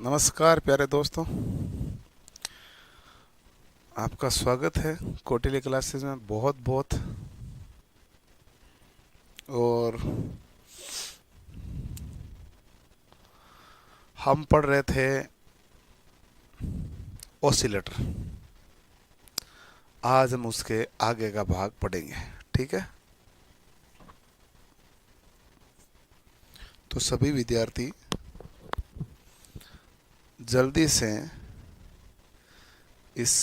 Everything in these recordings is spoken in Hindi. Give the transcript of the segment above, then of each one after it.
नमस्कार प्यारे दोस्तों, आपका स्वागत है कौटिल्य क्लासेस में बहुत बहुत। और हम पढ़ रहे थे ऑसिलेटर। आज हम उसके आगे का भाग पढ़ेंगे, ठीक है। तो सभी विद्यार्थी जल्दी से इस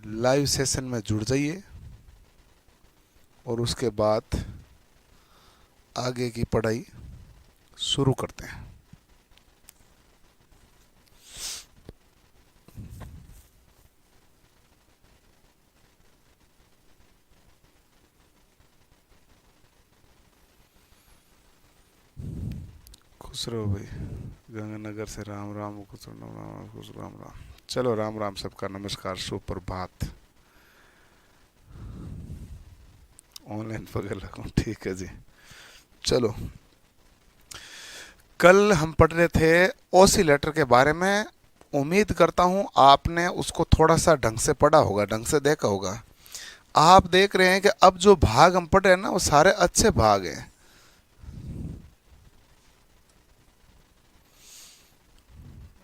लाइव सेशन में जुड़ जाइए और उसके बाद आगे की पढ़ाई शुरू करते हैं। खुश रहो भाई। गंगानगर से राम राम, खुश राम राम, खुश राम राम। चलो राम राम, सबका नमस्कार, सुप्रभात। ऑनलाइन पकड़ लगो, ठीक है जी। चलो, कल हम पढ़ रहे थे ऑसिलेटर के बारे में। उम्मीद करता हूं आपने उसको थोड़ा सा ढंग से पढ़ा होगा, ढंग से देखा होगा। आप देख रहे हैं कि अब जो भाग हम पढ़ रहे हैं ना, वो सारे अच्छे भाग हैं।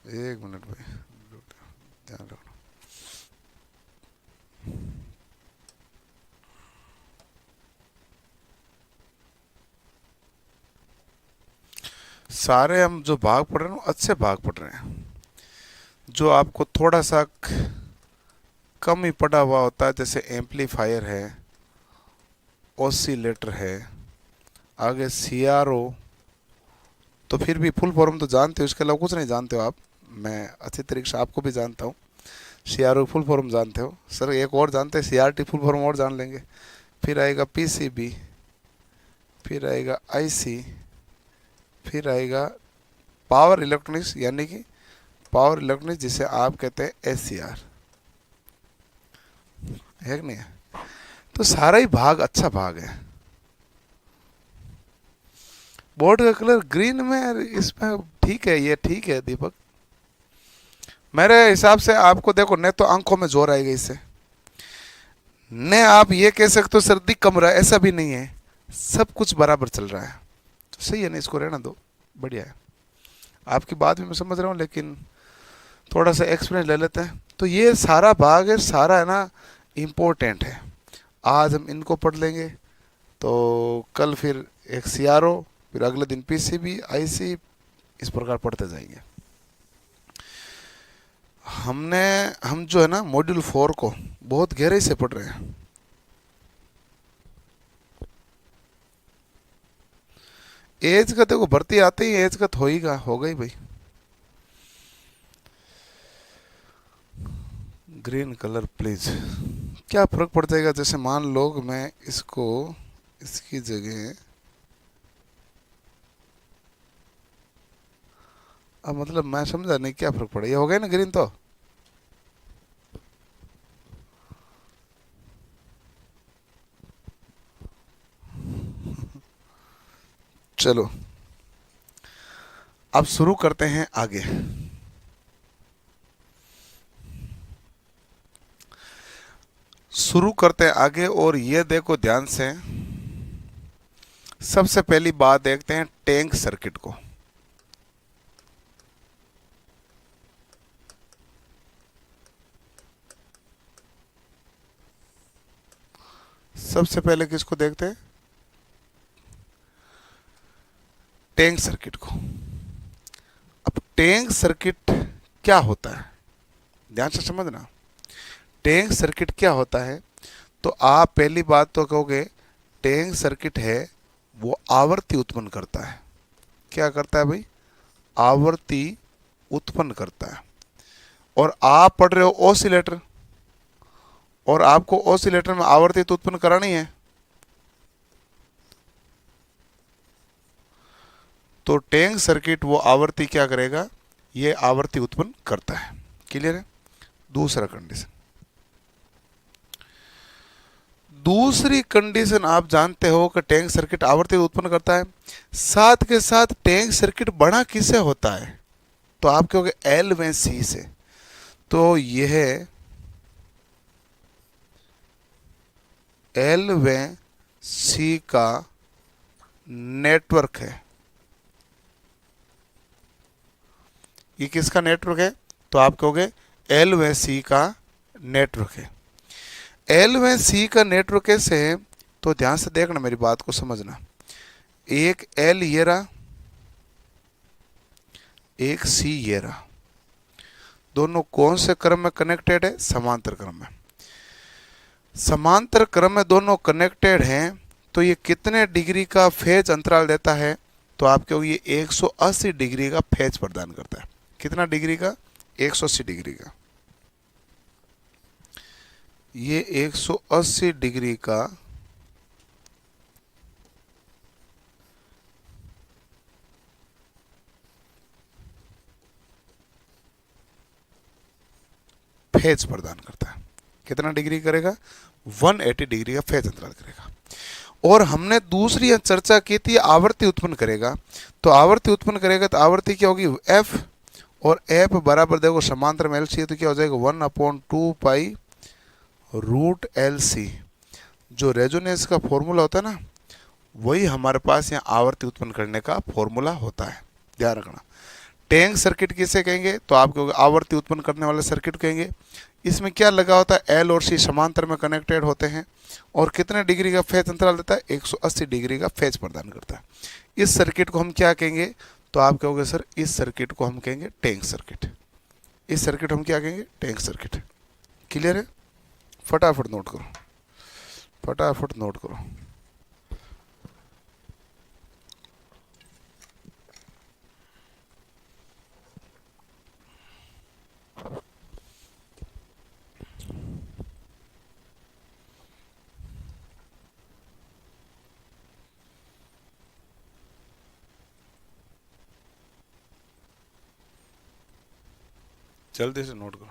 एक मिनट भाई, ध्यान रखना। सारे हम जो भाग पढ़ रहे हैं, वो अच्छे भाग पढ़ रहे हैं। जो आपको थोड़ा सा कम ही पढ़ा हुआ होता है, जैसे एम्पलीफायर है, ऑसिलेटर है, आगे सीआरओ, तो फिर भी फुल फॉर्म तो जानते हो, इसके अलावा कुछ नहीं जानते हो आप। मैं अच्छी तरीके से आपको भी जानता हूँ। सीआरओ फुल फॉर्म जानते हो सर, एक और जानते हैं सीआरटी फुल फॉर्म और जान लेंगे। फिर आएगा पीसीबी, फिर आएगा आईसी, फिर आएगा पावर इलेक्ट्रॉनिक्स, यानी कि पावर इलेक्ट्रॉनिक्स जिसे आप कहते हैं एससीआर, है कि नहीं है। तो सारा ही भाग अच्छा भाग है। बोर्ड का कलर ग्रीन में, इसमें ठीक है, ये ठीक है दीपक। मेरे हिसाब से आपको देखो, न तो आंखों में जोर आएगा इससे, न आप ये कह सकते हो सर्दी कम रहा है, ऐसा भी नहीं है। सब कुछ बराबर चल रहा है, तो सही है ना, इसको रहना दो, बढ़िया है। आपकी बात भी मैं समझ रहा हूँ, लेकिन थोड़ा सा एक्सपीरियंस ले लेते हैं। तो ये सारा भाग है, सारा है ना, इम्पोर्टेंट है। आज हम इनको पढ़ लेंगे, तो कल फिर एक सीआरओ, फिर अगले दिन पीसीबी, आईसी, इस प्रकार पढ़ते जाएंगे। हम जो है ना मॉड्यूल 4 को बहुत गहराई से पढ़ रहे हैं। एज का देखो, भर्ती आते ही एज का तो हो गई भाई। Green colour please. क्या फर्क पड़ जाएगा, जैसे मान लो कि मैं इसको, इसकी जगह, अब मतलब मैं समझा नहीं क्या फर्क पड़ा, ये हो गया ना ग्रीन तो। चलो, अब शुरू करते हैं आगे। शुरू करते हैं आगे, और ये देखो ध्यान से। सबसे पहली बात देखते हैं टैंक सर्किट को। सबसे पहले किसको देखते हैं? टैंक सर्किट को। अब टैंक सर्किट क्या होता है, ध्यान से समझना। टैंक सर्किट क्या होता है, तो आप पहली बात तो कहोगे टैंक सर्किट है वो आवर्ती उत्पन्न करता है। क्या करता है भाई? आवर्ती उत्पन्न करता है। और आप पढ़ रहे हो ऑसिलेटर, और आपको ऑसिलेटर में आवर्ती तो उत्पन्न करानी है। तो टैंक सर्किट वो आवर्ती क्या करेगा, ये आवर्ती उत्पन्न करता है। क्लियर है? दूसरा कंडीशन, दूसरी कंडीशन आप जानते हो कि टैंक सर्किट आवर्ती उत्पन्न करता है। साथ के साथ टैंक सर्किट बड़ा किससे होता है? तो आप कहोगे एल में सी से, तो यह एल व सी का नेटवर्क है। ये किसका नेटवर्क है? तो आप कहोगे एल व सी का नेटवर्क है। एल व सी का नेटवर्क कैसे है? तो ध्यान से देखना, मेरी बात को समझना। एक एल ये रहा, एक सी ये रहा, दोनों कौन से क्रम में कनेक्टेड है? समांतर क्रम में। समांतर क्रम में दोनों कनेक्टेड हैं, तो ये कितने डिग्री का फेज अंतराल देता है? तो आप कहोगे ये 180 डिग्री का फेज प्रदान करता है। कितना डिग्री का? 180 डिग्री का। ये 180 डिग्री का फेज प्रदान करता है। कितना डिग्री करेगा? 180 डिग्री का फेज अंतराल करेगा। और हमने दूसरी चर्चा की थी आवर्ती उत्पन्न करेगा। तो आवर्ती उत्पन्न करेगा तो आवर्ती क्या होगी? एफ, और एफ बराबर देखो समांतर में एलसी है तो क्या हो जाएगा? 1/2 पाई रूट एल सी। जो रेजोनेंस का फॉर्मूला होता है ना, वही हमारे पास यहाँ आवर्ती उत्पन्न करने का फॉर्मूला होता है, ध्यान रखना। टैंक सर्किट किसे कहेंगे? तो आप कहोगे आवर्ती उत्पन्न करने वाले सर्किट कहेंगे। इसमें क्या लगा होता है? एल और सी समांतर में कनेक्टेड होते हैं, और कितने डिग्री का फेज अंतराल देता है? 180 डिग्री का फेज प्रदान करता है। इस सर्किट को हम क्या कहेंगे? तो आप कहोगे सर इस सर्किट को हम कहेंगे टैंक सर्किट। इस सर्किट हम क्या कहेंगे? Tank circuit. क्लियर है? फटाफट नोट करो, फटाफट नोट करो। जल्दी से नोट करो।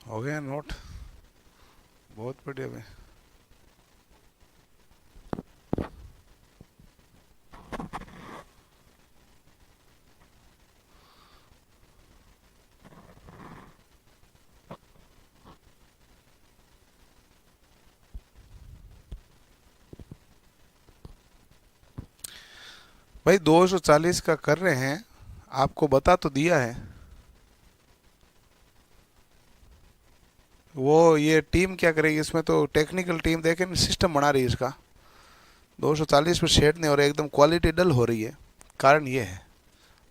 हो गया नोट? बहुत बढ़िया भाई। भाई 240 का कर रहे हैं, आपको बता तो दिया है। वो ये टीम क्या करेगी इसमें? तो टेक्निकल टीम देखे सिस्टम बना रही है इसका। 240 पे सेट नहीं हो रहा, एकदम क्वालिटी डल हो रही है। कारण ये है,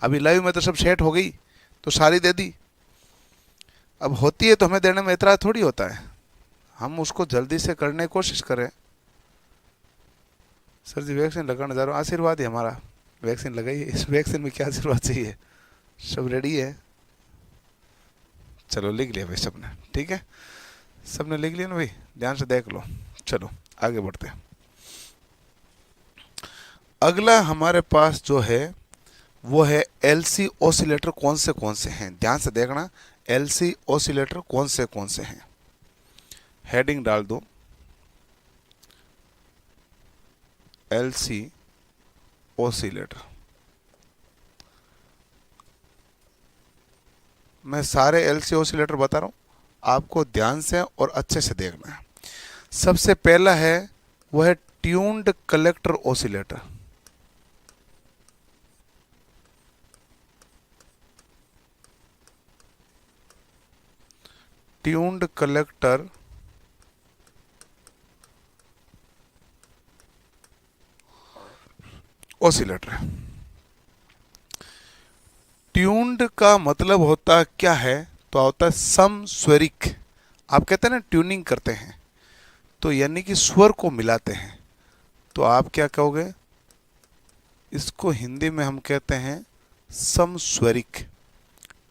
अभी लाइव में तो सब सेट हो गई तो सारी दे दी। अब होती है तो हमें देने में इतना थोड़ी होता है, हम उसको जल्दी से करने की कोशिश करें। सर जी वैक्सीन लगाने जा रहा हूँ, आशीर्वाद ही हमारा। वैक्सीन लगाइए, इस वैक्सीन में क्या आशीर्वाद चाहिए? सब रेडी है। चलो लिख लिया भाई सबने, ठीक है? सबने लिख लिया ना भाई? ध्यान से देख लो। चलो आगे बढ़ते हैं। अगला हमारे पास जो है वो है एलसी ऑसिलेटर कौन से हैं? ध्यान से देखना, एलसी ऑसिलेटर कौन से हैं? हेडिंग डाल दो एलसी ऑसिलेटर। मैं सारे एलसी ऑसिलेटर बता रहा हूं, आपको ध्यान से और अच्छे से देखना है। सबसे पहला है वो है tuned collector oscillator. Tuned collector oscillator. Tuned का मतलब होता क्या है? तो होता है समस्वरिक। आप कहते हैं ना ट्यूनिंग करते हैं, तो यानी कि स्वर को मिलाते हैं। तो आप क्या कहोगे? इसको हिंदी में हम कहते हैं समस्वरिक।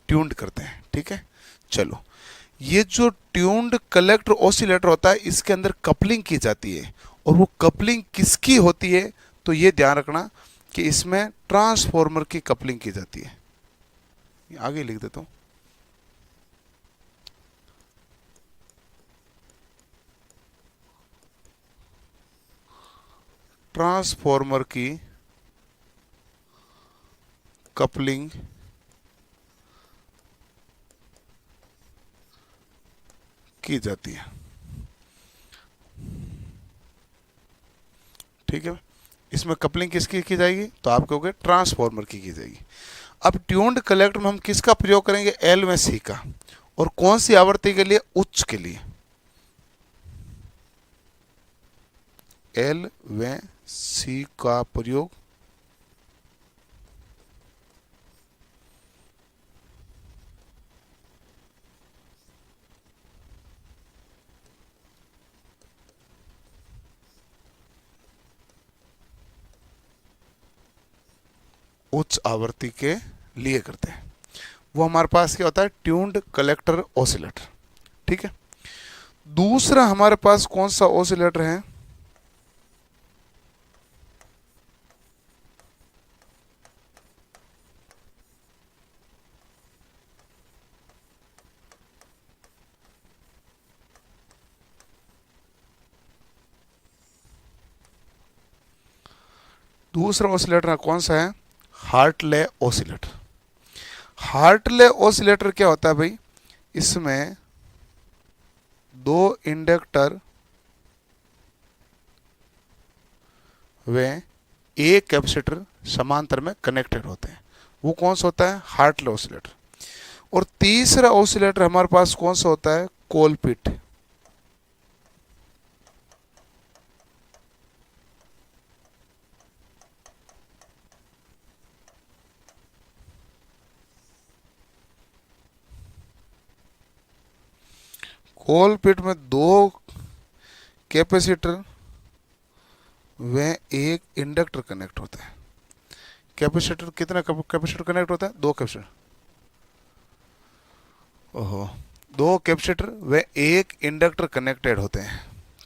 ट्यून्ड करते हैं, ठीक है? चलो, ये जो ट्यून्ड कलेक्टर ऑसिलेटर होता है इसके अंदर कपलिंग की जाती है, और वो कपलिंग किसकी होती है, तो ये ध्यान रखना कि इसमें ट्रांसफॉर्मर की कपलिंग की जाती है। आगे लिख देता हूं, ट्रांसफॉर्मर की कपलिंग की जाती है। ठीक है, इसमें कपलिंग किसकी की जाएगी, तो आप कहोगे ट्रांसफॉर्मर की जाएगी। अब ट्यून्ड कलेक्टर में हम किसका प्रयोग करेंगे, एल में सी का, और कौन सी आवृत्ति के लिए, उच्च के लिए। एल व सी का प्रयोग उच्च आवृत्ति के लिए करते हैं। वो हमारे पास क्या होता है, ट्यून्ड कलेक्टर ऑसिलेटर। ठीक है, दूसरा हमारे पास कौन सा ऑसिलेटर है, दूसरा ऑसिलेटर कौन सा है, हार्टले ऑसिलेटर। हार्टले ऑसिलेटर क्या होता है भाई, इसमें दो इंडक्टर व एक कैपेसिटर समांतर में कनेक्टेड होते हैं, वो कौन सा होता है, हार्टले ऑसिलेटर। और तीसरा ऑसिलेटर हमारे पास कौन सा होता है, कोलपिट। कोलपिट में दो कैपेसिटर व एक इंडक्टर कनेक्ट होता है। कैपेसिटर कितना कैपेसिटर कनेक्ट होता है, दो कैपेसिटर, ओहो, दो कैपेसिटर व एक इंडक्टर कनेक्टेड होते हैं।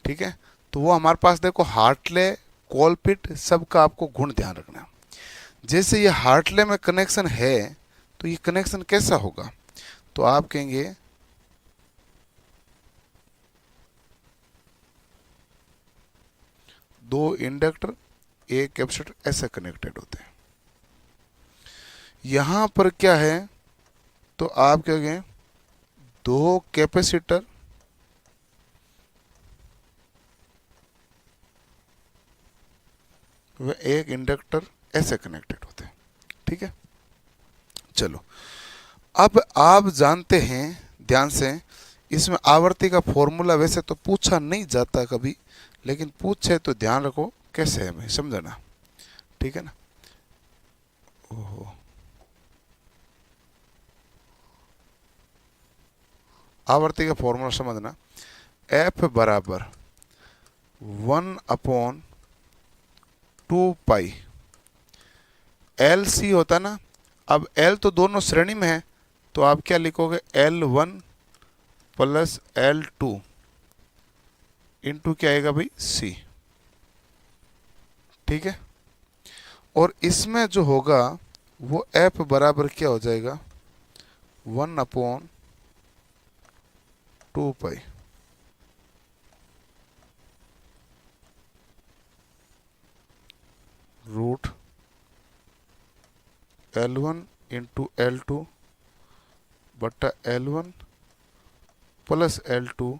ठीक है, तो वो हमारे पास देखो हार्टले, कोलपिट, सबका आपको गुण ध्यान रखना है। जैसे ये हार्टले में कनेक्शन है तो ये कनेक्शन कैसा होगा, तो आप कहेंगे दो इंडक्टर एक कैपेसिटर ऐसे कनेक्टेड होते हैं। यहां पर क्या है, तो आप क्या कहें, दो कैपेसिटर व एक इंडक्टर ऐसे कनेक्टेड होते हैं। ठीक है, चलो अब आप जानते हैं ध्यान से, इसमें आवर्ती का फॉर्मूला वैसे तो पूछा नहीं जाता कभी, लेकिन पूछे तो ध्यान रखो कैसे है, मैं समझना। ठीक है ना, ओहो, आवर्ती का फॉर्मूला समझना, एफ बराबर 1/2 पाई एल सी होता ना। अब एल तो दोनों श्रेणी में है, तो आप क्या लिखोगे, L1 प्लस L2 इंटू क्या आएगा भाई, सी। ठीक है, और इसमें जो होगा वो एफ बराबर क्या हो जाएगा, 1/2 pi root L1 into L2 बट्टा L1 प्लस L2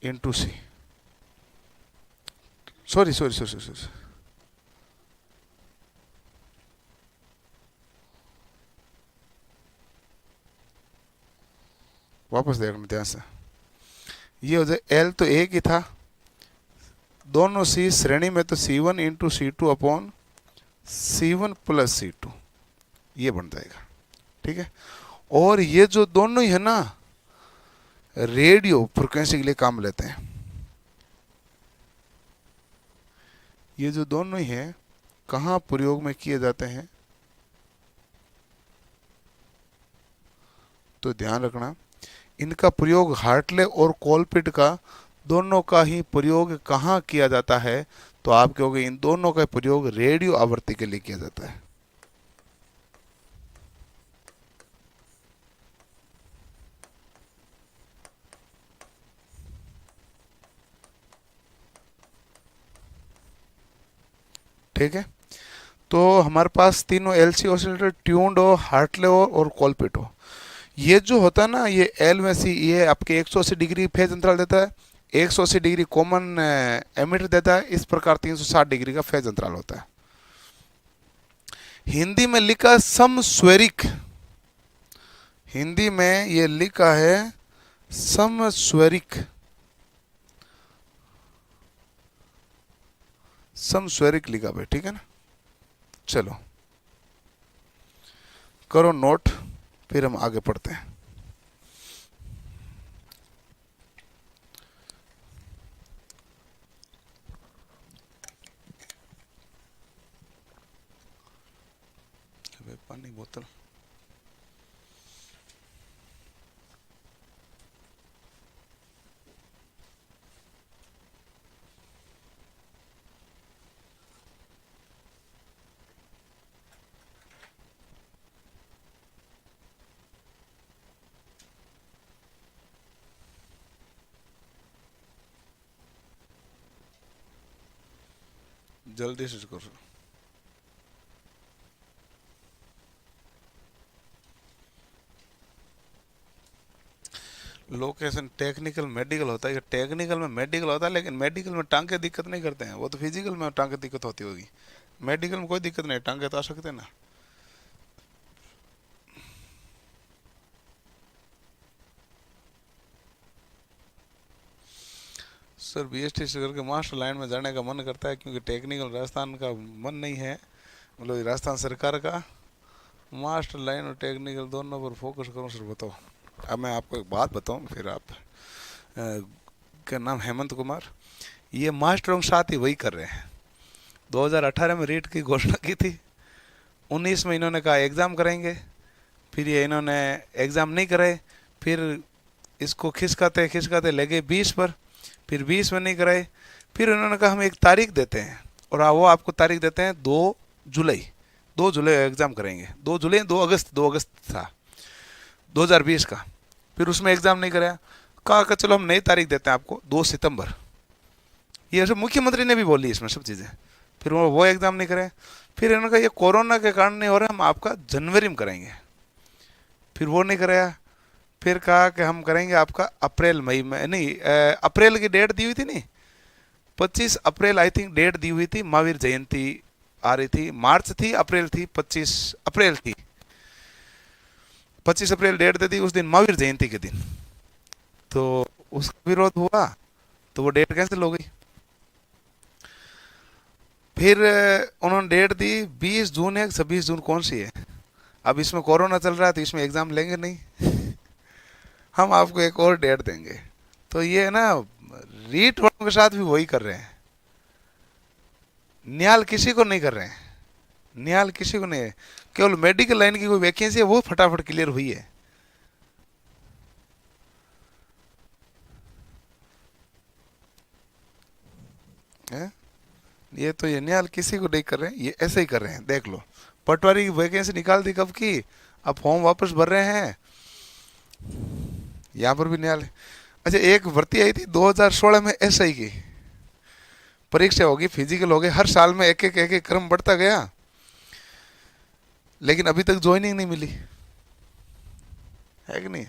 इंटू सी। सॉरी सॉरी सॉरी सॉरी, वापस देखना ध्यान से, ये हो जाए एल तो एक ही था, दोनों सी श्रेणी में, तो C1 into C2 upon C1 plus C2 ये बन जाएगा। ठीक है, और ये जो दोनों ही है ना, रेडियो फ्रिक्वेंसी के लिए काम लेते हैं। ये जो दोनों ही हैं कहाँ प्रयोग में किए जाते हैं, तो ध्यान रखना इनका प्रयोग हार्टले और कोलपिट का दोनों का ही प्रयोग कहाँ किया जाता है? तो आप कहोगे इन दोनों का प्रयोग रेडियो आवृत्ति के लिए किया जाता है। ठीक है, तो हमारे पास तीनों एलसी ऑसिलेटर ट्यून्ड हो, हार्टले हो और कोलपिट हो। ये जो होता है ना, ये एल में सी, ये आपके 180 डिग्री फेज अंतराल देता है, 180 डिग्री कॉमन एमिटर देता है, इस प्रकार 360 डिग्री का फेज अंतराल होता है। हिंदी में लिखा समस्वरिक, हिंदी में ये लिखा है समस्वरिक, समस्वरिक लिखा भाई, ठीक है ना। चलो करो नोट, फिर हम आगे पढ़ते हैं। पानी बोतल, जल्दी से करो। लोकेशन टेक्निकल मेडिकल होता है, टेक्निकल में मेडिकल होता है, लेकिन मेडिकल में टांगे दिक्कत नहीं करते हैं, वो तो फिजिकल में टांगे दिक्कत होती होगी। मेडिकल में कोई दिक्कत नहीं, टांगे तो आ सकते हैं ना। सर बीएसटी से करके मास्टर लाइन में जाने का मन करता है, क्योंकि टेक्निकल राजस्थान का मन नहीं है, मतलब राजस्थान सरकार का। मास्टर लाइन और टेक्निकल दोनों पर फोकस करूँ सर, बताओ। अब मैं आपको एक बात बताऊँ, फिर आप क्या नाम, हेमंत कुमार, ये मास्टरों के साथ ही वही कर रहे हैं। 2018 में रीट की घोषणा की थी, 19 में इन्होंने कहा एग्ज़ाम करेंगे, फिर ये इन्होंने एग्ज़ाम नहीं कराए, फिर इसको खिसकाते खिसकाते लगे 20 पर, फिर 20 में नहीं कराए, फिर उन्होंने कहा हम एक तारीख देते हैं, और वो आपको तारीख देते हैं 2 जुलाई, 2 जुलाई एग्ज़ाम करेंगे, 2 जुलाई, 2 अगस्त, 2 अगस्त था 2020 का। फिर उसमें एग्ज़ाम नहीं कराया, कहा कि चलो हम नई तारीख देते हैं आपको 2 सितंबर। ये सब मुख्यमंत्री ने भी बोली इसमें सब चीज़ें। फिर वो एग्ज़ाम नहीं करे, फिर इन्होंने कहा ये कोरोना के कारण नहीं हो रहा, हम आपका जनवरी में करेंगे, फिर वो नहीं कराया। फिर कहा कि हम करेंगे आपका अप्रैल मई में, नहीं अप्रैल की डेट दी हुई थी, नहीं 25 अप्रैल आई थिंक डेट दी हुई थी, महावीर जयंती आ रही थी, मार्च थी, अप्रैल थी, 25 अप्रैल थी, 25 अप्रैल डेट दे दी, उस दिन महावीर जयंती के दिन, तो उसका विरोध हुआ, तो वो डेट कैंसिल हो गई। फिर उन्होंने डेट दी 20 जून है, 26 जून कौन सी है, अब इसमें कोरोना चल रहा है तो इसमें एग्ज़ाम लेंगे नहीं, हम आपको एक और डेट देंगे। तो ये है ना, रीट वालों के साथ भी वही कर रहे हैं, न्याल किसी को नहीं कर रहे हैं, न्याल किसी को नहीं है। केवल मेडिकल लाइन की कोई वैकेंसी है वो फटाफट क्लियर हुई है? ये तो ये न्याल किसी को नहीं कर रहे हैं, ये ऐसे ही कर रहे हैं। देख लो, पटवारी की वैकेंसी निकाल दी कब की, अब फॉर्म वापस भर रहे हैं, यहाँ पर भी न्याल है। अच्छा, एक भर्ती आई थी 2016 में एसआई की, परीक्षा होगी, फिजिकल हो गए, हर साल में एक एक क्रम बढ़ता गया, लेकिन अभी तक ज्वाइनिंग नहीं मिली, है कि नहीं।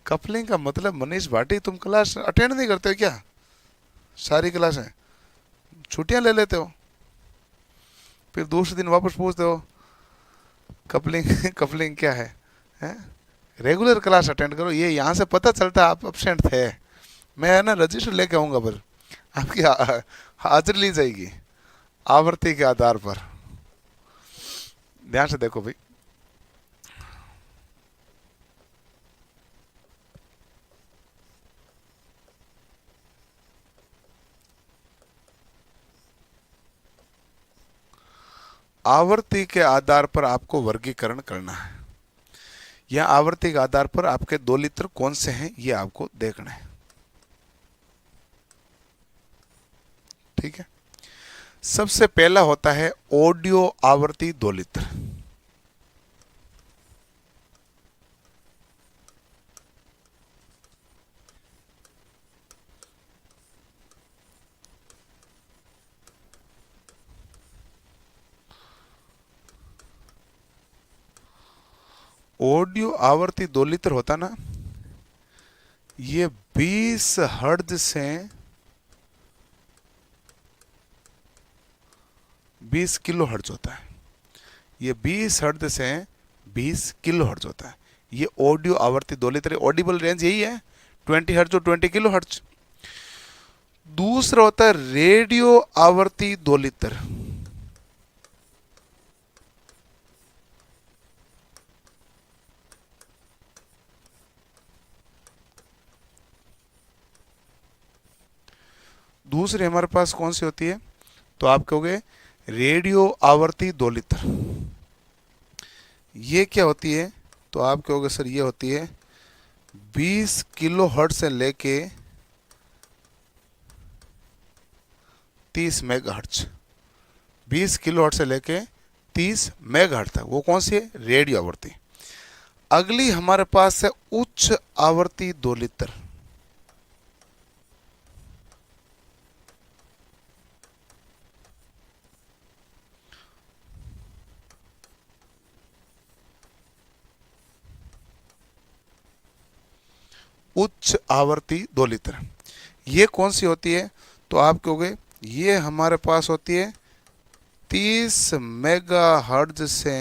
कपलिंग का मतलब, मनीष भाटी तुम क्लास अटेंड नहीं करते हो क्या? सारी क्लासें छुट्टियां ले लेते हो, फिर दूसरे दिन वापस पूछते हो कपलिंग कपलिंग क्या है? रेगुलर क्लास अटेंड करो, ये यहाँ से पता चलता है आप एब्सेंट थे। मैं है ना रजिस्टर लेके आऊँगा, फिर आपकी हाजिरी ली जाएगी आवृत्ति के आधार पर। ध्यान से देखो भाई, आवृत्ति के आधार पर आपको वर्गीकरण करना है। या आवृत्ति के आधार पर आपके दोलित्र कौन से हैं ये आपको देखना है। ठीक है, सबसे पहला होता है ऑडियो आवर्ती दोलित्र। ऑडियो आवर्ती दोलित्र होता ना, ये 20 हर्ट्ज से 20 किलो हर्ट्ज होता है। ये 20 हर्ट्ज से 20 किलो हर्ट्ज होता है। ये ऑडियो आवर्ती दोलित्र, ऑडिबल रेंज यही है 20 हर्ट्ज और 20 किलो हर्ट्ज। दूसरा होता है रेडियो आवर्ती दोलित्र। दूसरी हमारे पास कौन सी होती है, तो आप कहोगे रेडियो आवर्ती दोलित्र। ये क्या होती है, तो आप कहोगे सर ये होती है 20 किलो हर्ट्ज से लेके 30 मेगाहर्ट्ज। 20 किलो हर्ट्ज से लेके 30 मेगाहर्ट्ज तक, वो कौन सी है, रेडियो आवर्ती। अगली हमारे पास है उच्च आवर्ती दोलित्र। उच्च आवर्ती दोलित्र ये कौन सी होती है, तो आप कहोगे ये हमारे पास होती है 30 मेगाहर्ट्ज से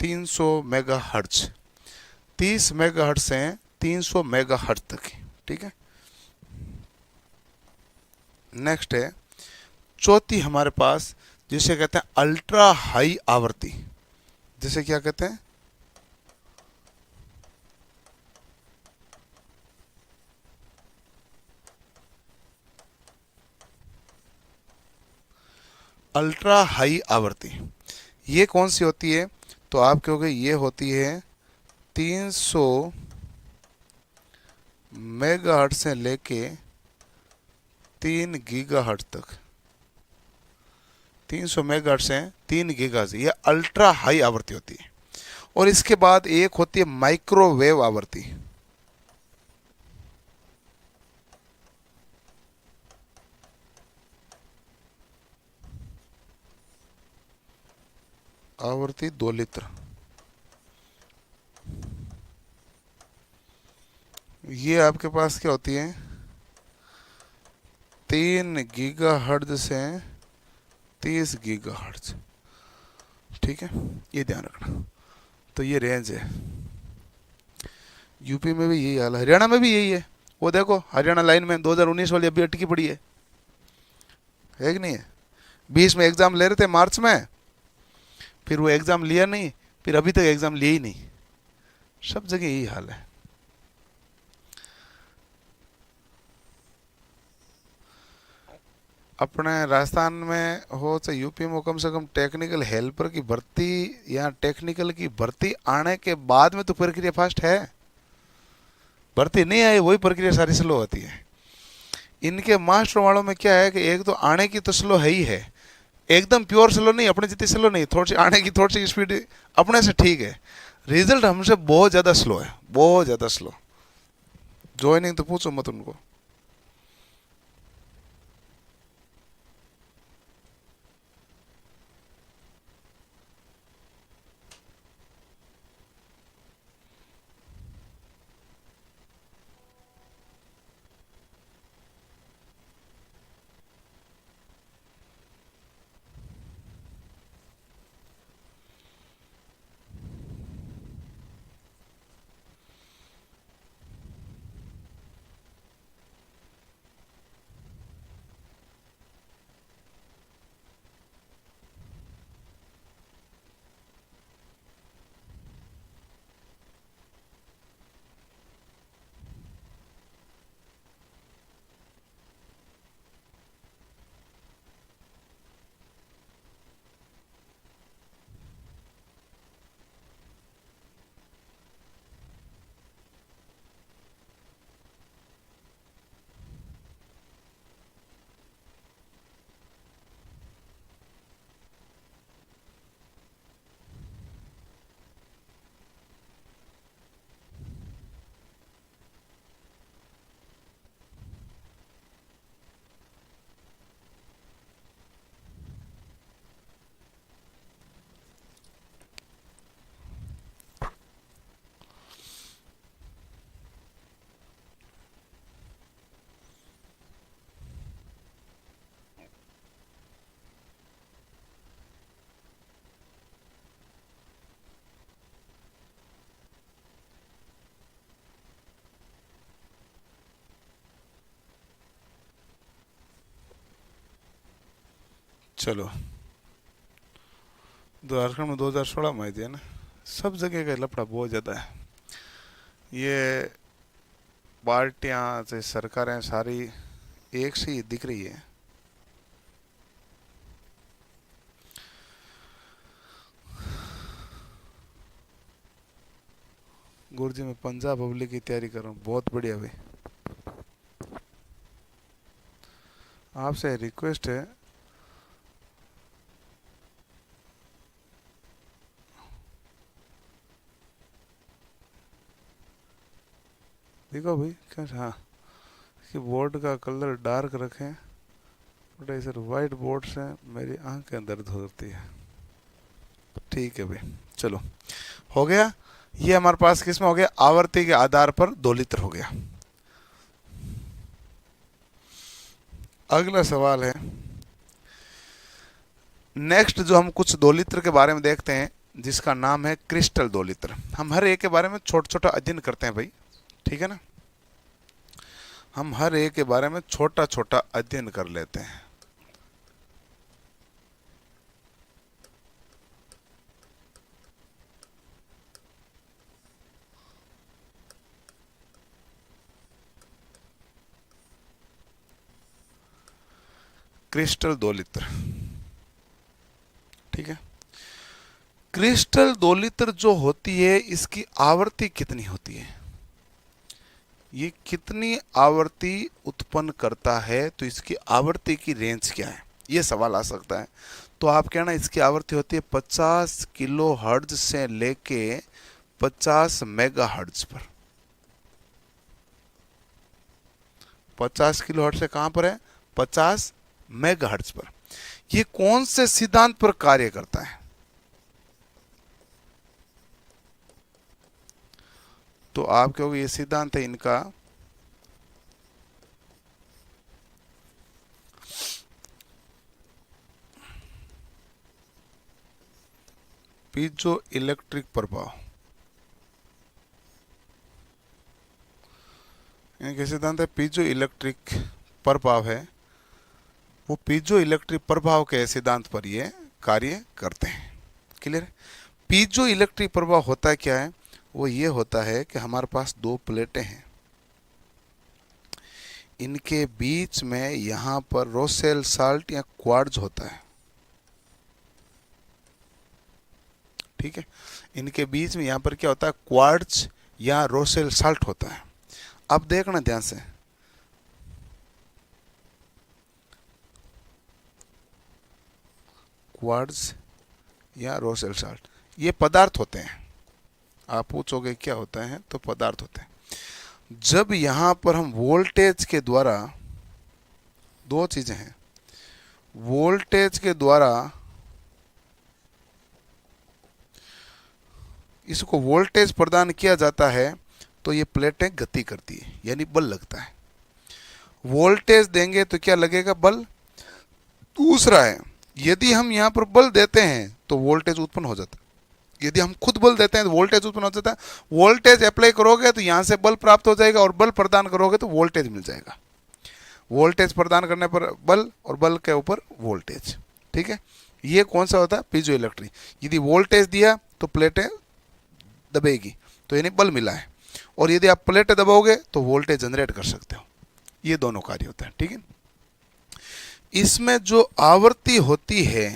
300 मेगाहर्ट्ज। 30 मेगाहर्ट्ज से 300 मेगाहर्ट्ज तक की। ठीक है, नेक्स्ट है चौथी हमारे पास, जिसे कहते हैं अल्ट्रा हाई आवर्ती। जिसे क्या कहते हैं, अल्ट्रा हाई आवर्ती। ये कौन सी होती है, तो आप कहोगे ये होती है 300 मेगाहर्ट्ज से लेके 3 गीगाहर्ट्ज तक। 300 मेगाहर्ट्ज से 3 गीगाहर्ट्ज, ये अल्ट्रा हाई आवृत्ति होती है। और इसके बाद एक होती है माइक्रोवेव आवृत्ति। आवृत्ति दोलित्र, ये आपके पास क्या होती है 3 गीगाहर्ट्ज से 30 गीगाहर्ट्ज। ठीक है, ये ध्यान रखना। तो ये रेंज है। यूपी में भी यही हाल है, हरियाणा में भी यही है। वो देखो हरियाणा लाइन में 2019 वाली अभी अटकी पड़ी है कि नहीं है। 20 में एग्जाम ले रहे थे मार्च में, फिर वो एग्जाम लिया नहीं, फिर अभी तक एग्जाम लिया ही नहीं। सब जगह यही हाल है। अपने राजस्थान में हो चाहे यूपी में, कम से कम टेक्निकल हेल्पर की भर्ती या टेक्निकल की भर्ती आने के बाद में तो प्रक्रिया फास्ट है। भर्ती नहीं आई वही प्रक्रिया सारी स्लो होती है। इनके मास्टर वालों में क्या है कि एक तो आने की तो स्लो है ही है, एकदम प्योर स्लो नहीं, अपने जितनी स्लो नहीं, थोड़ी सी आने की थोड़ी सी स्पीड अपने से ठीक है। रिजल्ट हमसे बहुत ज़्यादा स्लो है, बहुत ज़्यादा स्लो। ज्वाइनिंग तो पूछो मत उनको। चलो, झारखंड में 2016 में आई थी है ना। सब जगह का लफड़ा बहुत ज़्यादा है। ये पार्टियां से सरकारें सारी एक सी दिख रही है। गुरुजी मैं पंजाब पब्लिक की तैयारी कर रहा हूँ। बहुत बढ़िया भाई, आपसे रिक्वेस्ट है, देखो भाई क्या, हाँ कि बोर्ड का कलर डार्क रखें, बट सर वाइट बोर्ड से मेरी आंखें दर्द होती है। ठीक है भाई, चलो हो गया। ये हमारे पास किस में हो गया, आवर्ती के आधार पर 2 लीटर हो गया। अगला सवाल है, नेक्स्ट जो हम कुछ 2 लीटर के बारे में देखते हैं, जिसका नाम है क्रिस्टल 2 लीटर। हम हर एक के बारे में छोटा छोटा अध्ययन करते हैं भाई, ठीक है ना। हम हर एक के बारे में छोटा छोटा अध्ययन कर लेते हैं। क्रिस्टल 2 लीटर, ठीक है। क्रिस्टल 2 लीटर जो होती है, इसकी आवृत्ति कितनी होती है, ये कितनी आवृत्ति उत्पन्न करता है, तो इसकी आवृत्ति की रेंज क्या है, ये सवाल आ सकता है। तो आप कहना इसकी आवृत्ति होती है 50 किलो हर्ट्ज से लेके 50 मेगा हर्ट्ज पर। 50 किलो हर्ट्ज से कहां पर है, 50 मेगा हर्ट्ज पर। ये कौन से सिद्धांत पर कार्य करता है, तो आप कहोगे ये सिद्धांत है इनका पीजो इलेक्ट्रिक प्रभाव। इनके सिद्धांत है पीजो इलेक्ट्रिक प्रभाव है, वो पीजो इलेक्ट्रिक प्रभाव के सिद्धांत पर ये कार्य करते हैं। क्लियर। पीजो इलेक्ट्रिक प्रभाव होता है क्या है, वो ये होता है कि हमारे पास 2 प्लेटें हैं, इनके बीच में यहां पर रोसेल साल्ट या क्वार्ट्ज होता है, ठीक है। इनके बीच में यहां पर क्या होता है, क्वार्ट्ज या रोसेल साल्ट होता है। अब देखना ध्यान से, क्वार्ट्ज या रोसेल साल्ट ये पदार्थ होते हैं। आप पूछोगे क्या होता है, तो पदार्थ होते हैं। जब यहां पर हम वोल्टेज के द्वारा, 2 चीजें हैं, वोल्टेज के द्वारा इसको वोल्टेज प्रदान किया जाता है, तो ये प्लेटें गति करती है, यानी बल लगता है। वोल्टेज देंगे तो क्या लगेगा, बल। दूसरा है, यदि हम यहां पर बल देते हैं तो वोल्टेज उत्पन्न हो जाता है। यदि हम खुद बल देते हैं तो वोल्टेज उत्पन्न हो जाता है। वोल्टेज अप्लाई करोगे तो यहां से बल प्राप्त हो जाएगा, और बल प्रदान करोगे तो वोल्टेज मिल जाएगा। वोल्टेज प्रदान करने पर बल, और बल के ऊपर वोल्टेज, ठीक है। ये कौन सा होता है, पीजो इलेक्ट्रिक। यदि वोल्टेज दिया तो प्लेटें दबेगी, तो यानी बल मिला है, और यदि आप प्लेटें दबाओगे तो वोल्टेज जनरेट कर सकते हो। ये दोनों कार्य होता है, ठीक है। इसमें जो आवृत्ति होती है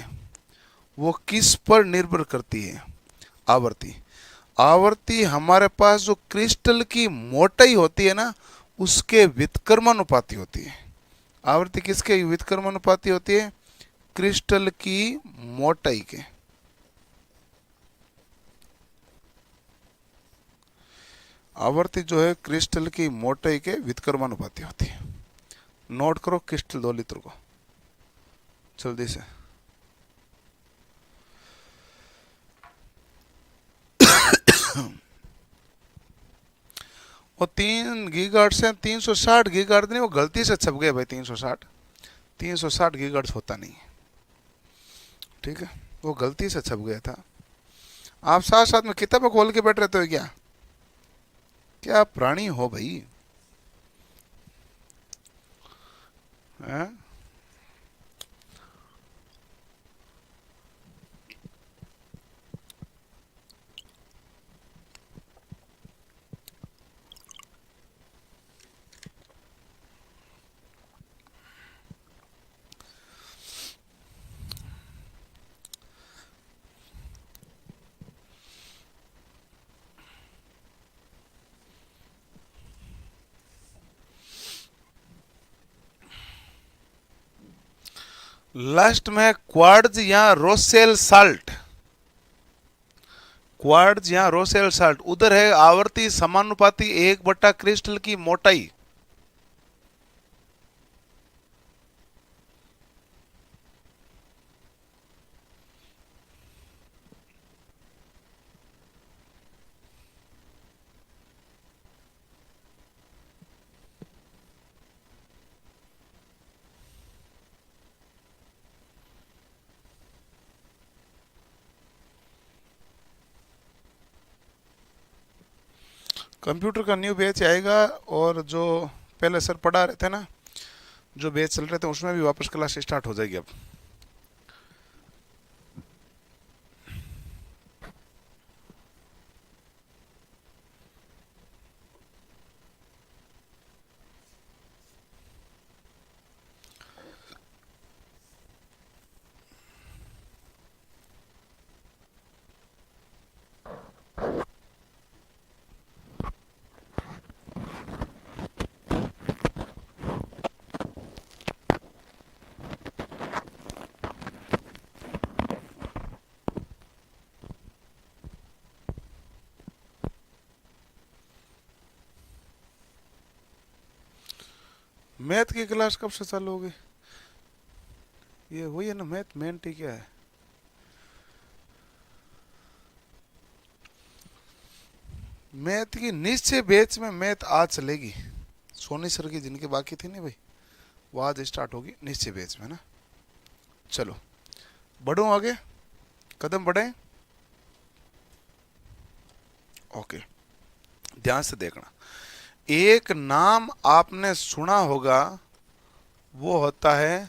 वो किस पर निर्भर करती है, आवृत्ति। आवृत्ति हमारे पास जो क्रिस्टल की मोटाई होती है ना, उसके व्युत्क्रमानुपाती होती है। आवृत्ति किसके व्युत्क्रमानुपाती होती है, क्रिस्टल की मोटाई के। आवृत्ति जो है क्रिस्टल की मोटाई के व्युत्क्रमानुपाती होती है। नोट करो क्रिस्टल 2 लीटर को जल्दी से। वो 3 गीगाहर्ट्ज से 360 गीगाहर्ट्ज नहीं, वो गलती से छप गए भाई। 360 गीगाहर्ट्ज होता नहीं है, ठीक है, वो गलती से छप गया था। आप साथ साथ में किताबें खोल के बैठ रहते हो क्या, क्या प्राणी हो भाई, हैं? लास्ट में क्वार्ट्ज या रोसेल साल्ट, क्वार्ट्ज या रोसेल साल्ट, उधर है आवर्ती समानुपाती एक बट्टा क्रिस्टल की मोटाई। कंप्यूटर का न्यू बैच आएगा, और जो पहले सर पढ़ा रहे थे ना, जो बैच चल रहे थे उसमें भी वापस क्लास स्टार्ट हो जाएगी अब। मैथ की क्लास कब से चालू होगी? ये वही है ना मैथ, मेन टी क्या है? मैथ की निश्चय बैच में मैथ आज चलेगी। सोनी सर की जिनकी बाकी थी नहीं भाई, वो आज स्टार्ट होगी निश्चय बैच में ना। चलो बढ़ो आगे, कदम बढ़े। ओके, ध्यान से देखना। एक नाम आपने सुना होगा, वो होता है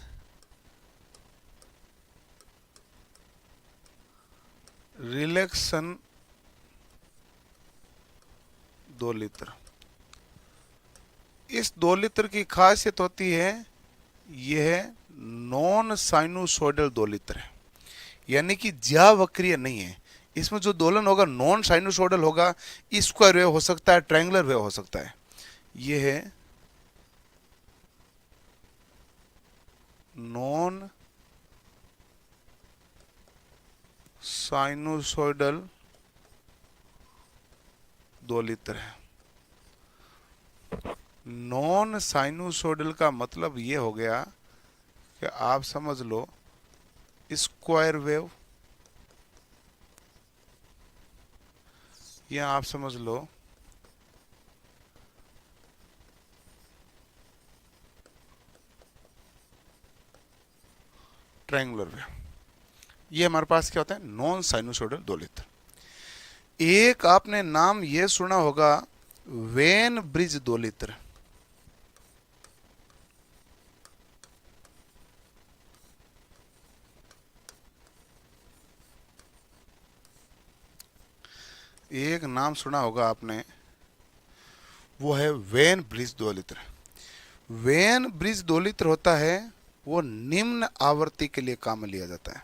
रिलैक्सन 2 लीटर। इस 2 लीटर की खासियत होती है, यह नॉन साइनोसोइडल 2 लीटर है, यानी कि ज्यावक्रीय नहीं है। इसमें जो दोलन होगा नॉन साइनोसोइडल होगा, स्क्वायर वेव हो सकता है, ट्रायंगुलर वेव हो सकता है। यह है नॉन साइनोसोइडल 2 लीटर है। नॉन साइनोसोइडल का मतलब ये हो गया कि आप समझ लो स्क्वायर वेव, या आप समझ लो ट्रायंगुलर वेव। ये हमारे पास क्या होता है? Non sinusoidal 2 litre. एक आपने नाम ये सुना होगा वेन ब्रिज 2 लीटर। एक नाम सुना होगा आपने, वो है Wien bridge 2 litre. Wien bridge 2 litre होता है, वो निम्न आवृत्ति के लिए काम में लिया जाता है।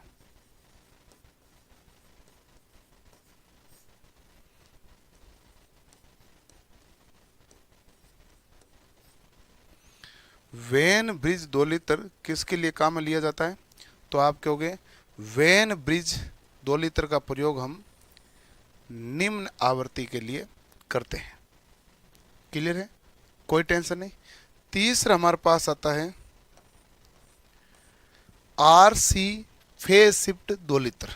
वेन ब्रिज 2 लीटर किसके लिए काम में लिया जाता है? तो आप कहोगे वेन ब्रिज 2 लीटर का प्रयोग हम निम्न आवृत्ति के लिए करते हैं। क्लियर है? कोई टेंशन नहीं। तीसरा हमारे पास आता है आरसी फेज शिफ्ट 2 लीटर।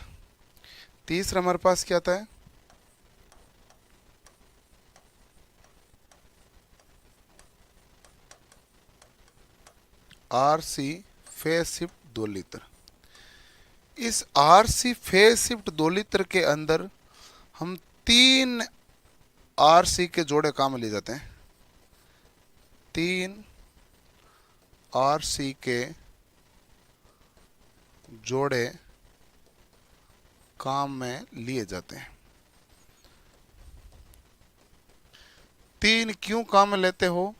तीसरा हमारे पास क्या आता है? RC phase shift 2 litre. इस आरसी फेज शिफ्ट 2 लीटर के अंदर हम 3 आरसी के जोड़े काम में लिए जाते हैं। 3 आरसी के जोड़े काम में लिए जाते हैं। 3 क्यों काम में लेते हो?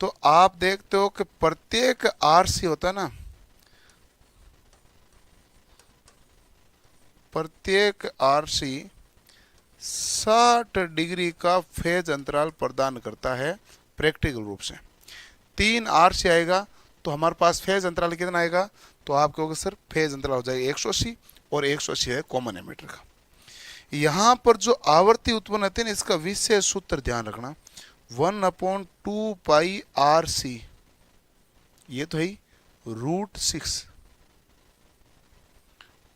तो आप देखते हो कि प्रत्येक आरसी होता है ना, प्रत्येक आरसी 60 डिग्री का फेज अंतराल प्रदान करता है प्रैक्टिकल रूप से। 3 आरसी आएगा तो हमारे पास फेज अंतराल कितना आएगा, तो आप कहोगे सर फेज अंतराल हो जाएगा 180, और 180 है कॉमन एमीटर का। यहाँ पर जो आवृत्ति उत्पन्न होती है ना, इसका विशेष सूत्र ध्यान रखना, 1/2πRC, ये तो है √6,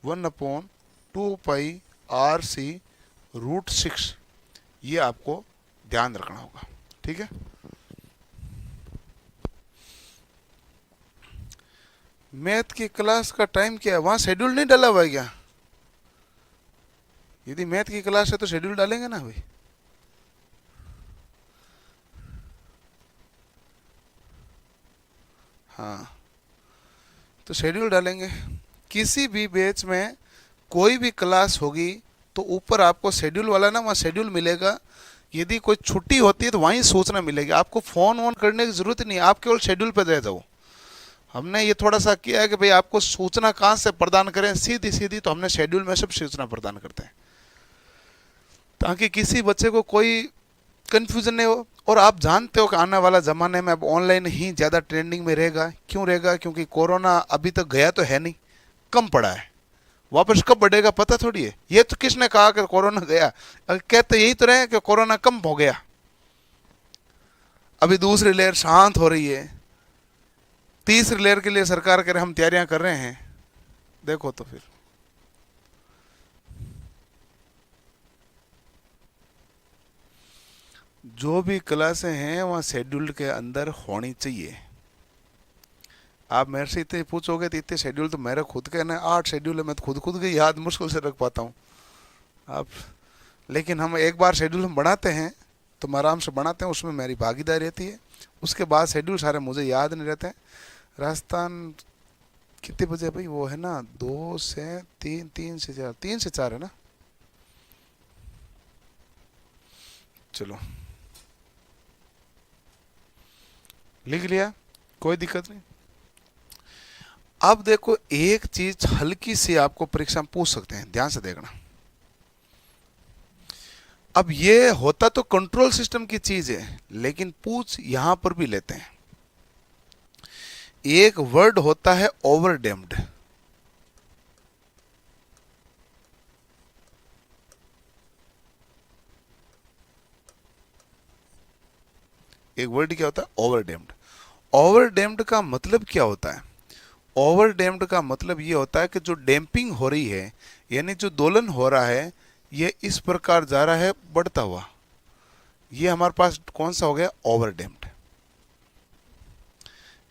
1/2πRC √6, ये आपको ध्यान रखना होगा, ठीक है। मैथ की क्लास का टाइम क्या है, वहां शेड्यूल नहीं डाला हुआ है क्या? यदि मैथ की क्लास है तो शेड्यूल डालेंगे ना भाई। हाँ, तो शेड्यूल डालेंगे। किसी भी बैच में कोई भी क्लास होगी तो ऊपर आपको शेड्यूल वाला ना, वहाँ शेड्यूल मिलेगा। यदि कोई छुट्टी होती है तो वहीं सूचना मिलेगी, आपको फ़ोन वोन करने की ज़रूरत नहीं, आप केवल शेड्यूल पर रह जाओ। हमने ये थोड़ा सा किया है कि भाई आपको सूचना कहाँ से प्रदान करें, सीधी सीधी, तो हमने शेड्यूल में सब सूचना प्रदान करते हैं ताकि किसी बच्चे को कोई कन्फ्यूजन नहीं हो। और आप जानते हो कि आने वाला ज़माने में अब ऑनलाइन ही ज़्यादा ट्रेंडिंग में रहेगा। क्यों रहेगा? क्योंकि कोरोना अभी तक गया तो है नहीं, कम पड़ा है, वापस कब बढ़ेगा पता थोड़ी है। ये तो किसने कहा कि कोरोना गया, कहते यही तो रहे कि कोरोना कम हो गया। अभी दूसरी लहर शांत हो रही है, तीसरी लहर के लिए सरकार कह रहे हम तैयारियां कर रहे हैं। देखो तो फिर जो भी क्लासें हैं वहाँ शेड्यूल के अंदर होनी चाहिए। आप मेरे से इतने पूछोगे तो इतने शेड्यूल तो मेरे खुद के ना 8 शेड्यूल है, मैं तो खुद के याद मुश्किल से रख पाता हूँ आप। लेकिन हम एक बार शेड्यूल हम बनाते हैं तो हम आराम से बनाते हैं, उसमें मेरी भागीदारी रहती है। उसके बाद शेड्यूल सारे मुझे याद नहीं रहते हैं। राजस्थान कितने बजे भाई वो है ना, 2 से 3, 3 से 4, 3 से 4 है ना। चलो लिख लिया, कोई दिक्कत नहीं। अब देखो एक चीज हल्की सी आपको परीक्षा में पूछ सकते हैं, ध्यान से देखना। अब ये होता तो कंट्रोल सिस्टम की चीज है, लेकिन पूछ यहां पर भी लेते हैं। एक वर्ड होता है ओवरडैम्प्ड। एक वर्ड क्या होता है? ओवरडैम्प्ड। ओवरडैम्प्ड का मतलब क्या होता है? ओवरडैम्प्ड का मतलब ये होता है कि जो डैम्पिंग हो रही है, यानी जो दोलन हो रहा है, ये इस प्रकार जा रहा है बढ़ता हुआ, ये हमारे पास कौन सा हो गया? ओवरडैम्प्ड।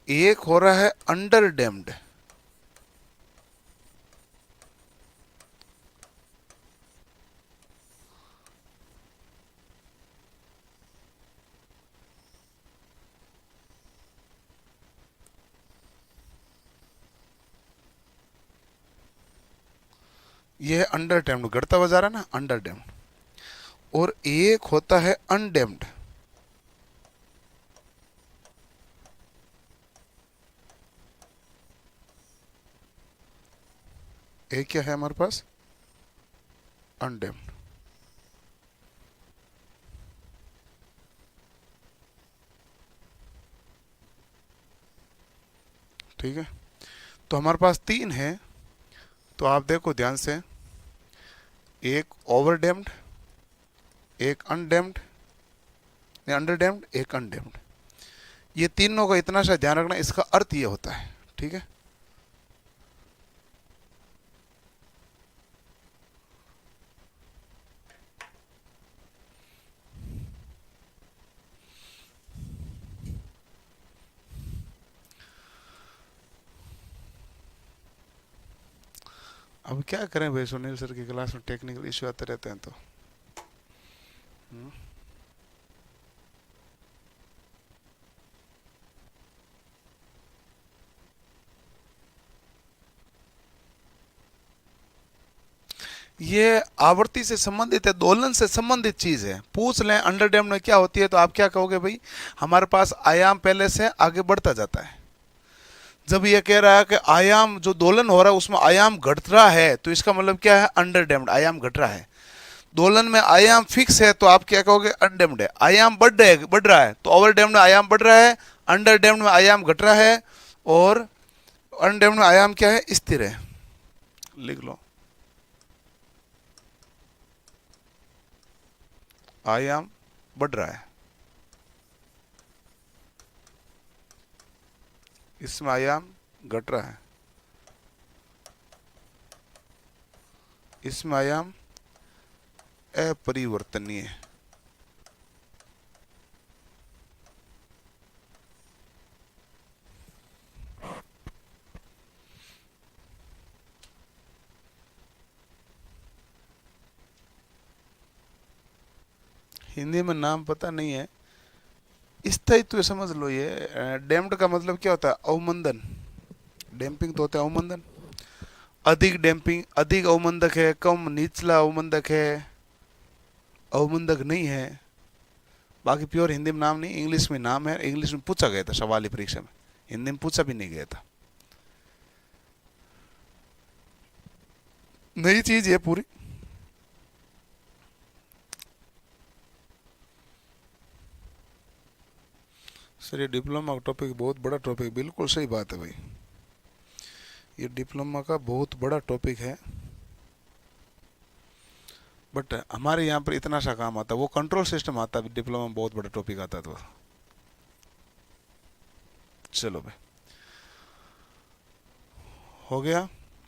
एक हो रहा है अंडरडैम्प्ड। ये है अंडरडैम्प्ड, घटता हुआ जा रहा है ना, अंडरडैम्प्ड। और एक होता है अनडैम्प्ड। एक क्या है हमारे पास? अनडैम्प्ड। ठीक है, तो हमारे पास 3 है। तो आप देखो ध्यान से, एक ओवरडैम्प्ड, एक अनडैम्प्ड, अंडरडैम्प्ड, एक अनडैम्प्ड। ये तीनों का इतना सा ध्यान रखना, इसका अर्थ ये होता है। ठीक है, अब क्या करें भाई, सुनील सर की क्लास में टेक्निकल इश्यू आते रहते हैं तो ये आवर्ती से संबंधित है, दोलन से संबंधित चीज है। पूछ लें अंडरडैम्ड में क्या होती है तो आप क्या कहोगे भाई? हमारे पास आयाम पहले से आगे बढ़ता जाता है। जब ये कह रहा है कि आयाम जो दोलन हो रहा है उसमें आयाम घट रहा है, तो इसका मतलब क्या है? अंडरडैम्ड, आयाम घट रहा है। दोलन में आयाम फिक्स है तो आप क्या कहोगे? अनडैम्ड है। आयाम बढ़ रहा है तो ओवरडैम्ड में आयाम बढ़ रहा है, अंडरडैम्ड में आयाम घट रहा है, और अनडेम्प्ड में आयाम क्या है, स्थिर है। लिख लो, आयाम बढ़ रहा है, इसमें आयाम घट रहा है, इसमें आयाम अपरिवर्तनीय है। हिंदी में नाम पता नहीं है, स्थायित्व समझ लो। ये डैम्प्ड का मतलब क्या होता है, अवमंदन। डैम्पिंग तो होता है अवमंदन। अधिक डैम्पिंग, अधिक अवमंदक है, कम निचला अवमंदक है, अवमंदक नहीं है। बाकी प्योर हिंदी में नाम नहीं, इंग्लिश में नाम है। इंग्लिश में पूछा गया था सवाली परीक्षा में, हिंदी में पूछा भी नहीं गया था। नई चीज है पूरी। सर ये डिप्लोमा का टॉपिक बहुत बड़ा टॉपिक, बिल्कुल सही बात है भाई, ये डिप्लोमा का बहुत बड़ा टॉपिक है। बट हमारे यहाँ पर इतना सा काम आता है, वो कंट्रोल सिस्टम आता है, डिप्लोमा में बहुत बड़ा टॉपिक आता है। तो चलो भाई, हो गया,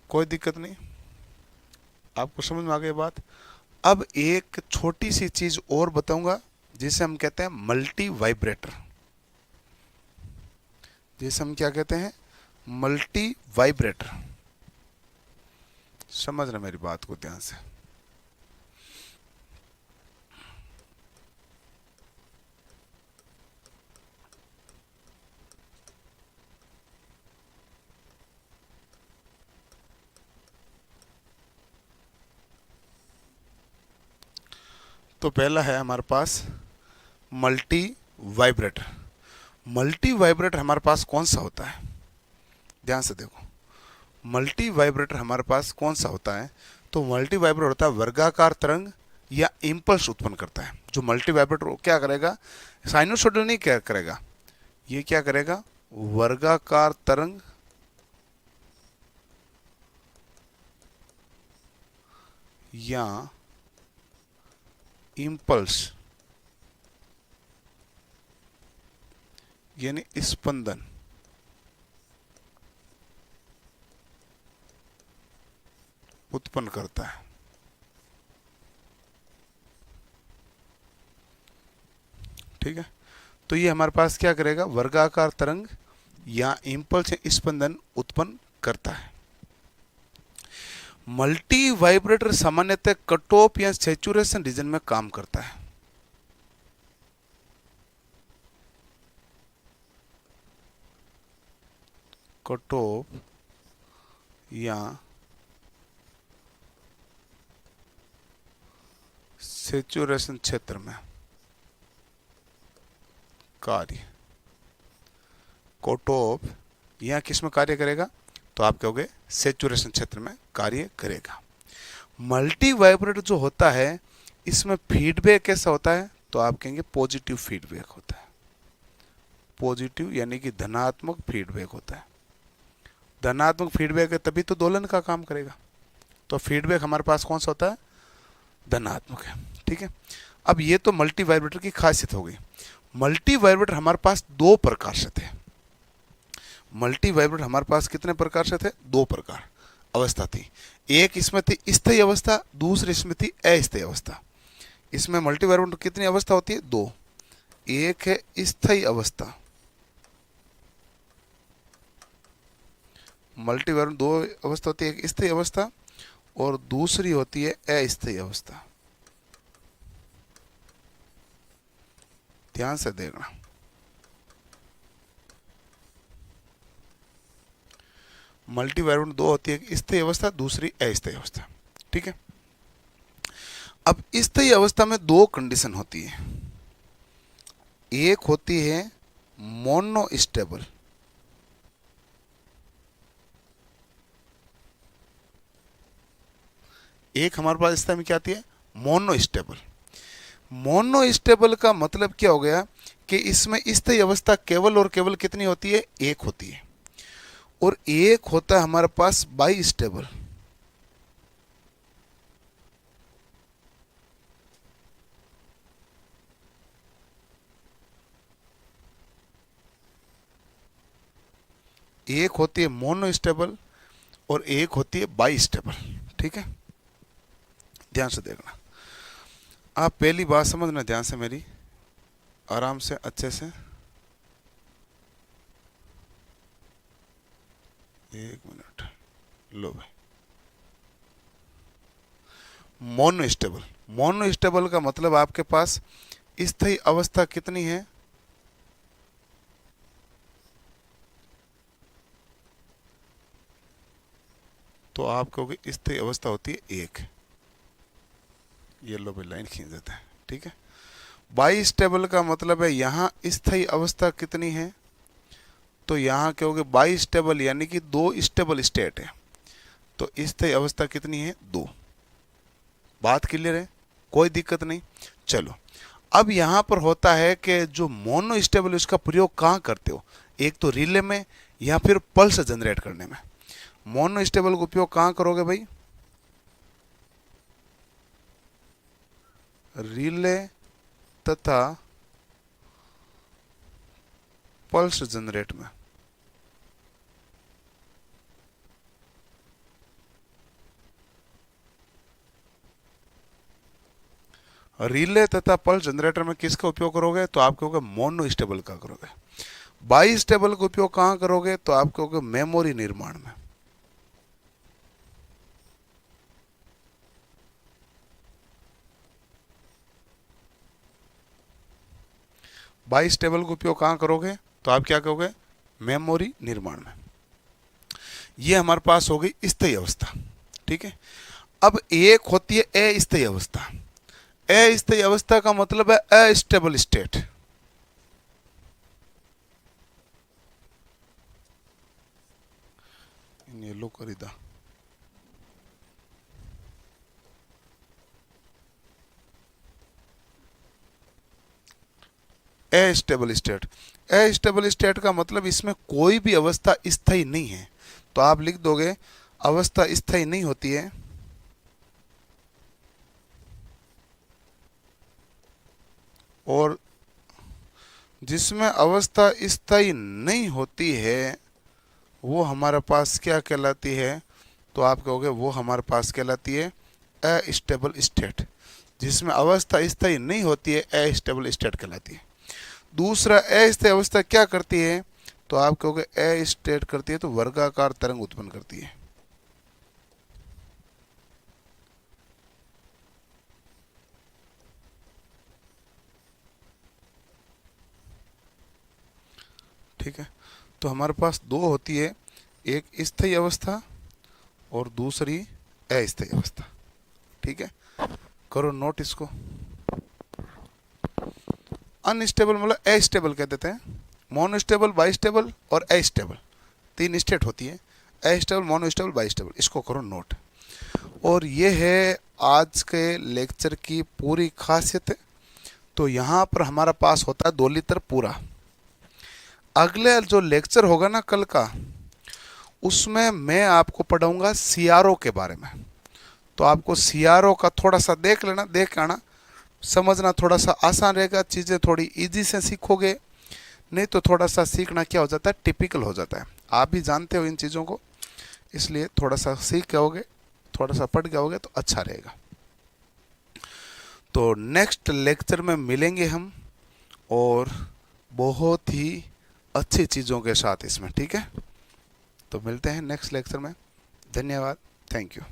कोई दिक्कत नहीं, आपको समझ में आ गई बात। अब एक छोटी सी चीज और बताऊंगा, जिसे हम कहते हैं मल्टी वाइब्रेटर। जिसे हम क्या कहते हैं, मल्टी वाइब्रेटर। समझना मेरी बात को ध्यान से। तो पहला है हमारे पास मल्टी वाइब्रेटर। मल्टी वाइब्रेटर हमारे पास कौन सा होता है, ध्यान से देखो। मल्टी वाइब्रेटर हमारे पास कौन सा होता है, तो मल्टी वाइब्रेटर होता है वर्गाकार तरंग या इंपल्स उत्पन्न करता है। जो मल्टी वाइब्रेटर क्या करेगा, साइनोसॉइडल नहीं क्या करेगा, ये क्या करेगा, वर्गाकार तरंग या इंपल्स यानी स्पंदन उत्पन्न करता है। ठीक है, तो ये हमारे पास क्या करेगा, वर्गाकार तरंग या इंपल्स या स्पंदन उत्पन्न करता है। मल्टी वाइब्रेटर सामान्यतः कट ऑफ या सैचुरेशन रीजन में काम करता है। कट ऑफ या सैचुरेशन क्षेत्र में कार्य, कट ऑफ यहां किस में कार्य करेगा, तो आप कहोगे सैचुरेशन क्षेत्र में कार्य करेगा। मल्टी वाइब्रेटर जो होता है, इसमें फीडबैक कैसा होता है, तो आप कहेंगे पॉजिटिव फीडबैक होता है। पॉजिटिव यानी कि धनात्मक फीडबैक होता है। धनात्मक फीडबैक है तभी तो दोलन का काम करेगा। तो फीडबैक हमारे पास कौन सा होता है, धनात्मक है। ठीक है, अब ये तो मल्टी वाइब्रेटर की खासियत हो गई। मल्टी वाइब्रेटर हमारे पास दो प्रकार से थे। मल्टी वाइब्रेटर हमारे पास कितने प्रकार से थे, दो प्रकार अवस्था थी। एक इसमें थी स्थायी अवस्था, दूसरी इसमें थी अस्थायी अवस्था। इसमें मल्टी वाइब्रेटर कितनी अवस्था होती है, दो। एक है स्थायी अवस्था, मल्टी वाइब्रेटर दो अवस्था होती है, एक स्थायी अवस्था और दूसरी होती है अस्थायी अवस्था। ध्यान से देखना, मल्टी वाइब्रेटर दो होती है, एक स्थायी अवस्था, दूसरी अस्थायी अवस्था। ठीक है, अब स्थायी अवस्था में दो कंडीशन होती है। एक होती है मोनो स्टेबल, एक हमारे पास स्थायी में क्या आती है, मोनो स्टेबल। मोनो स्टेबल का मतलब क्या हो गया कि इसमें स्थायी अवस्था केवल और केवल कितनी होती है, एक होती है। और एक होता है हमारे पास बाई स्टेबल। एक होती है मोनो स्टेबल और एक होती है बाई स्टेबल। ठीक है, ध्यान से देखना। आप पहली बात समझना ध्यान से मेरी, आराम से अच्छे से। एक मिनट, लो भाई। मोनो स्टेबल, मोनो स्टेबल का मतलब आपके पास स्थायी अवस्था कितनी है? तो आप कहोगे स्थायी अवस्था होती है एक। ये लो भाई, लाइन खींच देते हैं। ठीक है, बाई स्टेबल का मतलब है यहाँ स्थायी अवस्था कितनी है? तो यहाँ कहोगे बाई स्टेबल यानी कि दो स्टेबल स्टेट है, तो स्थायी अवस्था कितनी है? दो। बात क्लियर है, कोई दिक्कत नहीं। चलो, अब यहाँ पर होता है कि जो मोनो स्टेबल उसका प्रयोग कहाँ करते हो? एक तो रिले में या फिर पल्स जनरेट करने में। मोनो स्टेबल का उपयोग कहाँ करोगे भाई? रिले तथा पल्स जनरेट में। रिले तथा पल्स जनरेटर में किसका उपयोग करोगे? तो आप कहोगे मोनो स्टेबल का करोगे। बाई स्टेबल का उपयोग कहाँ करोगे? तो आप कहोगे मेमोरी निर्माण में। बाई स्टेबल का उपयोग कहाँ करोगे? तो आप क्या कहोगे? मेमोरी निर्माण में। ये हमारे पास हो गई स्थायी अवस्था। ठीक है, अब एक होती है अस्थायी अवस्था। अस्थायी अवस्था का मतलब है अस्टेबल स्टेट। ये लो करीदा, अस्टेबल स्टेट। अस्टेबल स्टेट का मतलब इसमें कोई भी अवस्था स्थायी नहीं है। तो आप लिख दोगे अवस्था स्थायी नहीं होती है, और जिसमें अवस्था स्थायी नहीं होती है वो हमारे पास क्या कहलाती है? तो आप कहोगे वो हमारे पास कहलाती है अस्टेबल स्टेट। जिसमें अवस्था स्थायी नहीं होती है अस्टेबल स्टेट कहलाती है। दूसरा, अस्थायी अवस्था क्या करती है? तो आप कहोगे अस्टेट करती है तो वर्गाकार तरंग उत्पन्न करती है। ठीक है, तो हमारे पास दो होती है, एक स्थायी अवस्था और दूसरी अस्थायी अवस्था। ठीक है, करो नोट इसको। अनस्टेबल मतलब अस्टेबल कह देते हैं। मोनोस्टेबल, बाइस्टेबल और अस्टेबल, तीन स्टेट होती है। अस्टेबल, मोनोस्टेबल, बाइस्टेबल, इसको करो नोट। और ये है आज के लेक्चर की पूरी खासियत। तो यहाँ पर हमारा पास होता है 2 लीटर पूरा। अगले जो लेक्चर होगा ना कल का, उसमें मैं आपको पढ़ाऊंगा सीआरओ के बारे में। तो आपको सीआरओ का थोड़ा सा देख लेना, देख आना, समझना थोड़ा सा आसान रहेगा। चीज़ें थोड़ी इजी से सीखोगे, नहीं तो थोड़ा सा सीखना क्या हो जाता है, टिपिकल हो जाता है। आप भी जानते हो इन चीज़ों को, इसलिए थोड़ा सा सीख गए, थोड़ा सा पढ़ गए तो अच्छा रहेगा। तो नेक्स्ट लेक्चर में मिलेंगे हम, और बहुत ही अच्छी चीज़ों के साथ इसमें। ठीक है, तो मिलते हैं नेक्स्ट लेक्चर में। धन्यवाद, थैंक यू।